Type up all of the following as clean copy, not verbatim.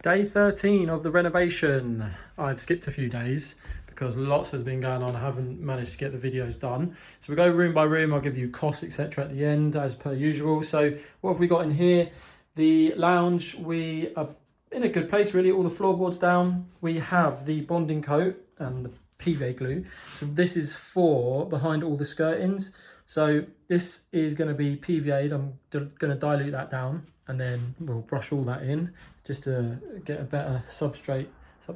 Day 13 of the renovation. I've skipped a few days because lots has been going on. I haven't managed to get the videos done. So we go room by room. I'll give you costs, etc. at the end as per usual. So what have we got in here? The lounge, we are in a good place really. All the floorboards down. We have the bonding coat and the PVA glue. So this is for behind all the skirtings. So this is going to be PVA'd. I'm going to dilute that down and then we'll brush all that in just to get a better substrate. I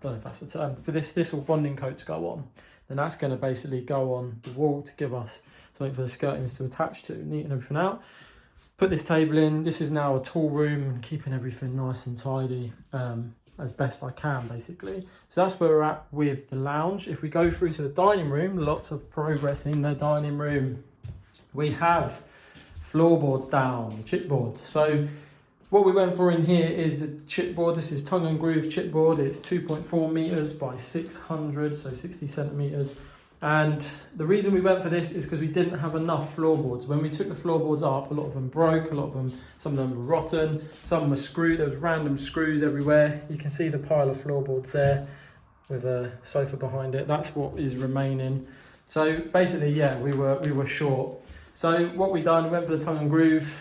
don't know if that's the term. For this all bonding coats go on. Then that's going to basically go on the wall to give us something for the skirtings to attach to, neaten everything out. Put this table in. This is now a tool room and keeping everything nice and tidy as best I can, basically. So that's where we're at with the lounge. If we go through to the dining room, lots of progress in the dining room. We have floorboards down, chipboard. So what we went for in here is the chipboard. This is tongue and groove chipboard. It's 2.4 meters by 600, so 60 centimeters. And the reason we went for this is because we didn't have enough floorboards. When we took the floorboards up, a lot of them broke, some of them were rotten, some were screwed. There was random screws everywhere. You can see the pile of floorboards there with a sofa behind it. That's what is remaining. So basically, yeah, we were short. So what we done, we went for the tongue and groove.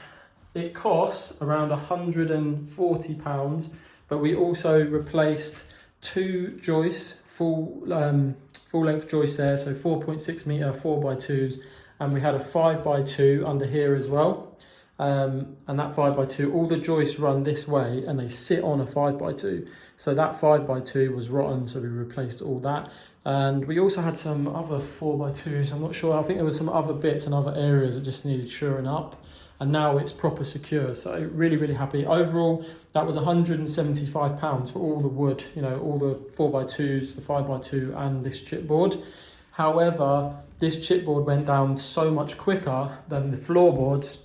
It costs around £140, but we also replaced two joists, full length joists there, so 4.6 meter 4x2s, and we had a 5x2 under here as well. And that 5x2, all the joists run this way and they sit on a 5x2. So that 5x2 was rotten, so we replaced all that. And we also had some other 4x2s, I'm not sure, I think there was some other bits and other areas that just needed shoring up. And now it's proper secure, so really, really happy. Overall, that was £175 for all the wood, you know, all the 4x2s, the 5x2 and this chipboard. However, this chipboard went down so much quicker than the floorboards,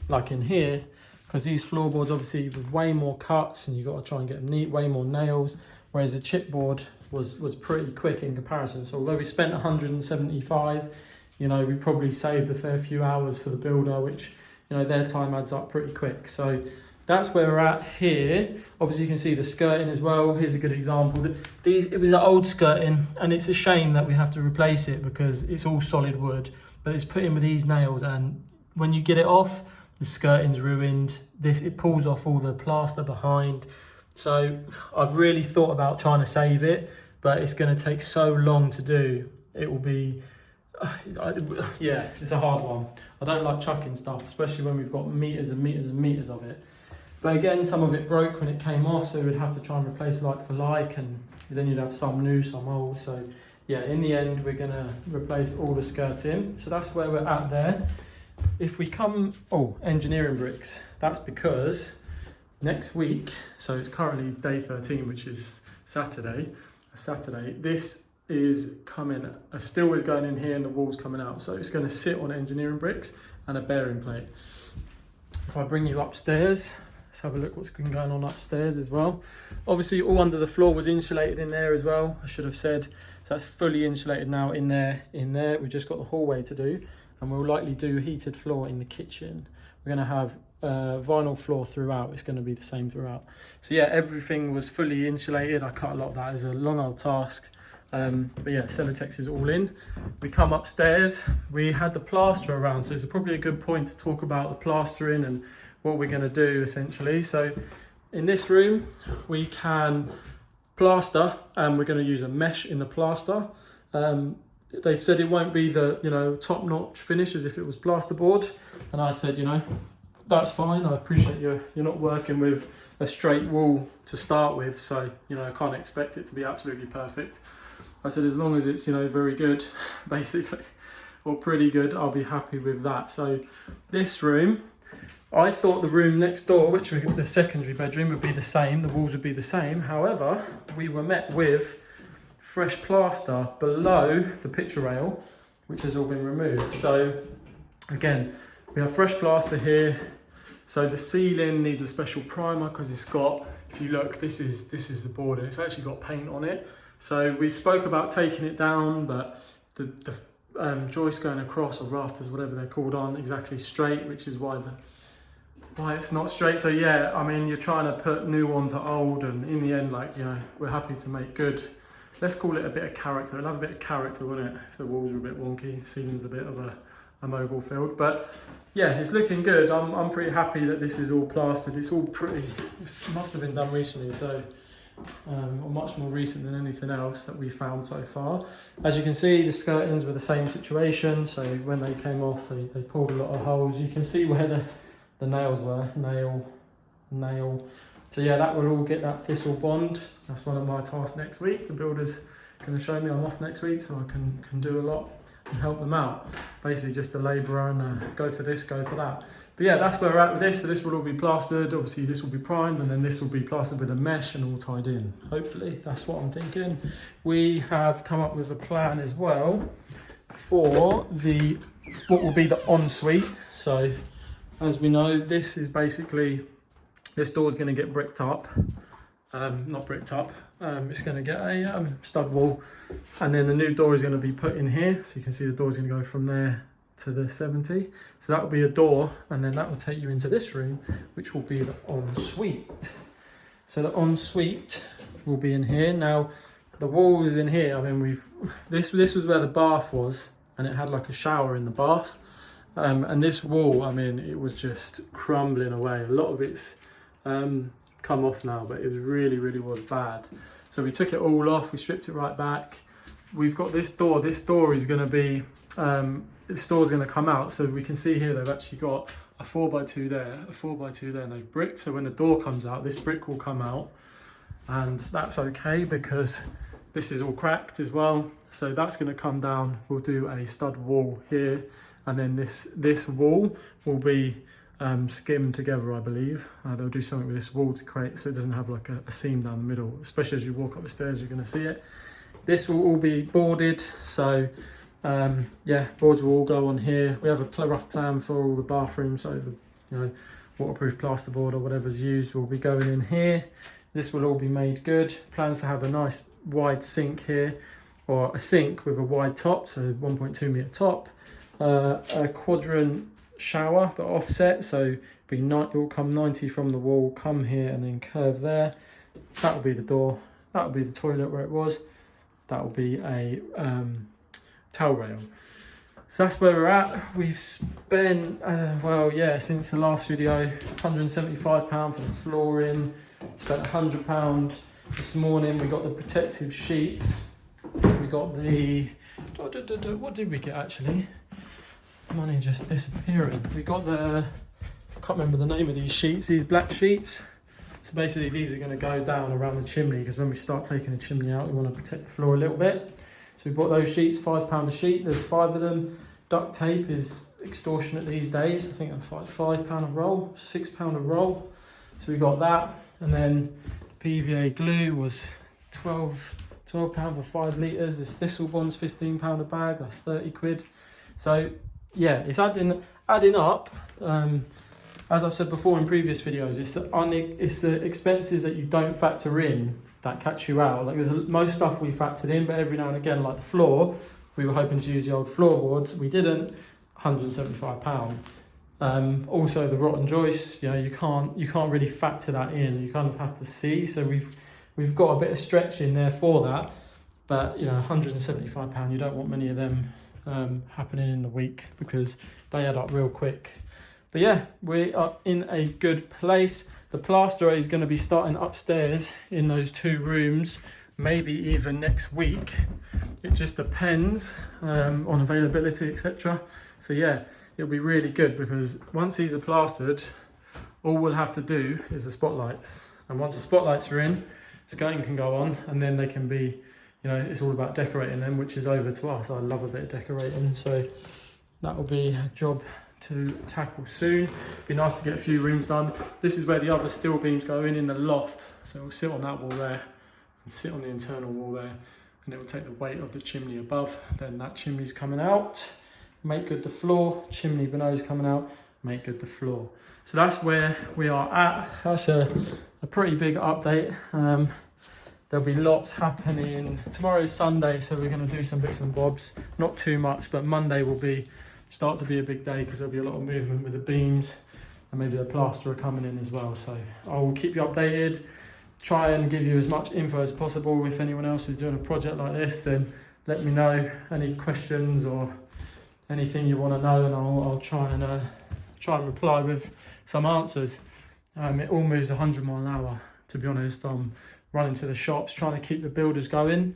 like in here, because these floorboards obviously with way more cuts and you've got to try and get them neat, way more nails, whereas the chipboard was pretty quick in comparison. So although we spent 175, you know, we probably saved a fair few hours for the builder, which, you know, their time adds up pretty quick. So that's where we're at here. Obviously you can see the skirting as well. Here's a good example. It was an old skirting and it's a shame that we have to replace it because it's all solid wood, but it's put in with these nails, and when you get it off, the skirting's ruined. It pulls off all the plaster behind. So I've really thought about trying to save it, but it's going to take so long to do. It will be, yeah, it's a hard one. I don't like chucking stuff, especially when we've got meters and meters and meters of it. But again, some of it broke when it came off, so we'd have to try and replace like for like, and then you'd have some new, some old. So yeah, in the end, we're going to replace all the skirting. So that's where we're at there. If we come, engineering bricks, that's because next week, so it's currently day 13, which is Saturday, this is coming, a steel is going in here and the wall's coming out. So it's going to sit on engineering bricks and a bearing plate. If I bring you upstairs, let's have a look what's been going on upstairs as well. Obviously all under the floor was insulated in there as well, I should have said. So that's fully insulated now in there. We've just got the hallway to do, and we'll likely do heated floor in the kitchen. We're going to have vinyl floor throughout. It's going to be the same throughout. So yeah, everything was fully insulated. I cut a lot of that. It's a long old task. But yeah, Celotex is all in. We come upstairs, we had the plaster around, so it's probably a good point to talk about the plastering and what we're going to do essentially. So in this room we can plaster, and we're going to use a mesh in the plaster. They've said it won't be the, you know, top-notch finish as if it was plasterboard, and I said, you know, that's fine. I appreciate you're not working with a straight wall to start with, so, you know, I can't expect it to be absolutely perfect. I said, as long as it's, you know, very good, basically, or pretty good, I'll be happy with that. So this room, I thought the room next door, which was the secondary bedroom, would be the same, the walls would be the same. However, we were met with fresh plaster below the picture rail, which has all been removed. So again, we have fresh plaster here. So the ceiling needs a special primer because it's got, if you look, this is the board, and it's actually got paint on it. So we spoke about taking it down, but the joists going across, or rafters, whatever they're called, aren't exactly straight, which is why why it's not straight. So yeah, I mean, you're trying to put new onto old, and in the end, like, you know, we're happy to make good, let's call it a bit of character. It'll have a bit of character, wouldn't it, if the walls are a bit wonky, ceiling's a bit of a mogul field. But yeah, it's looking good. I'm pretty happy that this is all plastered. It's all pretty, it must have been done recently, so or much more recent than anything else that we found so far. As you can see, the skirtings were the same situation, so when they came off, they pulled a lot of holes. You can see where the nails were, nail. So yeah, that will all get that thistle bond. That's one of my tasks next week. The builder's going to show me. I'm off next week, so I can do a lot and help them out. Basically just a labourer and go for this, go for that. But yeah, that's where we're at with this. So this will all be plastered. Obviously this will be primed, and then this will be plastered with a mesh and all tied in. Hopefully, that's what I'm thinking. We have come up with a plan as well for what will be the ensuite. So as we know, this is basically, this door is going to get bricked up. Not bricked up, it's going to get a stud wall, and then the new door is going to be put in here. So you can see the door is going to go from there to the 70. So that will be a door, and then that will take you into this room, which will be the ensuite. So the ensuite will be in here. Now the walls in here, I mean, this was where the bath was, and it had like a shower in the bath. And this wall, I mean, it was just crumbling away. A lot of it's come off now, but it was really was bad. So we took it all off, we stripped it right back. We've got this door. This door is going to be, this door is going to come out. So we can see here they've actually got a 4x2 there, a 4x2 there, and they've bricked. So when the door comes out, this brick will come out, and that's okay because this is all cracked as well. So that's going to come down. We'll do a stud wall here, and then this wall will be skimmed together, I believe. They'll do something with this wall to create, so it doesn't have like a seam down the middle, especially as you walk up the stairs, you're going to see it. This will all be boarded, so yeah, boards will all go on here. We have a rough plan for all the bathrooms, so the, you know, waterproof plasterboard or whatever's used will be going in here. This will all be made good. Plans to have a nice wide sink here, or a sink with a wide top, so 1.2 metre top, a quadrant shower but offset, so it will come 90 from the wall, come here and then curve there. That will be the door, that will be the toilet where it was, that will be a towel rail. So that's where we're at. We've spent well, yeah, since the last video, £175 for the flooring, spent £100 this morning. We got the protective sheets, we got the what did we get actually? Money just disappearing. We got the, I can't remember the name of these sheets, these black sheets. So basically these are going to go down around the chimney, because when we start taking the chimney out, we want to protect the floor a little bit. So we bought those sheets, £5 a sheet. There's 5 of them. Duct tape is extortionate these days. I think that's like £5 a roll, £6 a roll. So we got that. And then the PVA glue was £12 for 5 litres. This thistle bond's £15 a bag, that's 30 quid. So yeah, it's adding up. As I've said before in previous videos, it's the expenses that you don't factor in that catch you out. Like most stuff we factored in, but every now and again, like the floor, we were hoping to use the old floorboards. We didn't. £175. Also the rotten joists, you know, you can't really factor that in. You kind of have to see. So we've got a bit of stretch in there for that. But you know, £175, you don't want many of them happening in the week, because they add up real quick. But yeah, we are in a good place. The plasterer is going to be starting upstairs in those 2 rooms, maybe even next week. It just depends on availability, etc. So yeah, it'll be really good, because once these are plastered, all we'll have to do is the spotlights. And once the spotlights are in, skirting can go on, and then they can be, you know, it's all about decorating them, which is over to us. I love a bit of decorating, so that will be a job to tackle soon. Be nice to get a few rooms done. This is where the other steel beams go in the loft, so we'll sit on that wall there and sit on the internal wall there, and it will take the weight of the chimney above. Then that chimney's coming out, make good the floor, chimney below coming out, make good the floor. So that's where we are at. That's a pretty big update. There'll be lots happening. Tomorrow's Sunday, so we're going to do some bits and bobs. Not too much, but Monday will start to be a big day, because there'll be a lot of movement with the beams. and maybe the plasterer coming in as well. So I will keep you updated, try and give you as much info as possible. If anyone else is doing a project like this, then let me know any questions or anything you want to know, and I'll try and reply with some answers. It all moves 100 mile an hour, to be honest. I'm running to the shops trying to keep the builders going,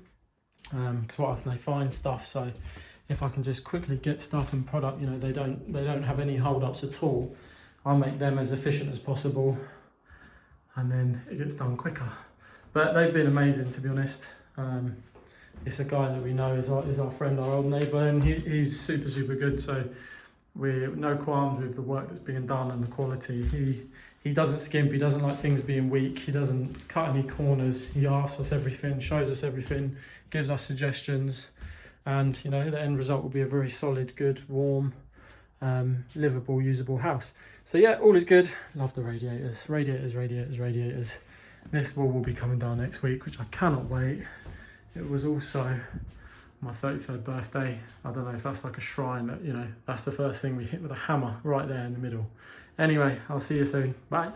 because quite often they find stuff. So if I can just quickly get stuff and product, you know, they don't have any hold-ups at all, I'll make them as efficient as possible, and then it gets done quicker. But they've been amazing, to be honest. It's a guy that we know is our friend, our old neighbour, and he's super good. So we're no qualms with the work that's being done and the quality. He doesn't skimp, he doesn't like things being weak, he doesn't cut any corners. He asks us everything, shows us everything, gives us suggestions, and you know, the end result will be a very solid, good, warm, livable, usable house. So yeah, all is good. Love the radiators. This wall will be coming down next week, which I cannot wait. It was also my 33rd birthday. I don't know if that's like a shrine, that, you know, that's the first thing we hit with a hammer right there in the middle. Anyway, I'll see you soon. Bye.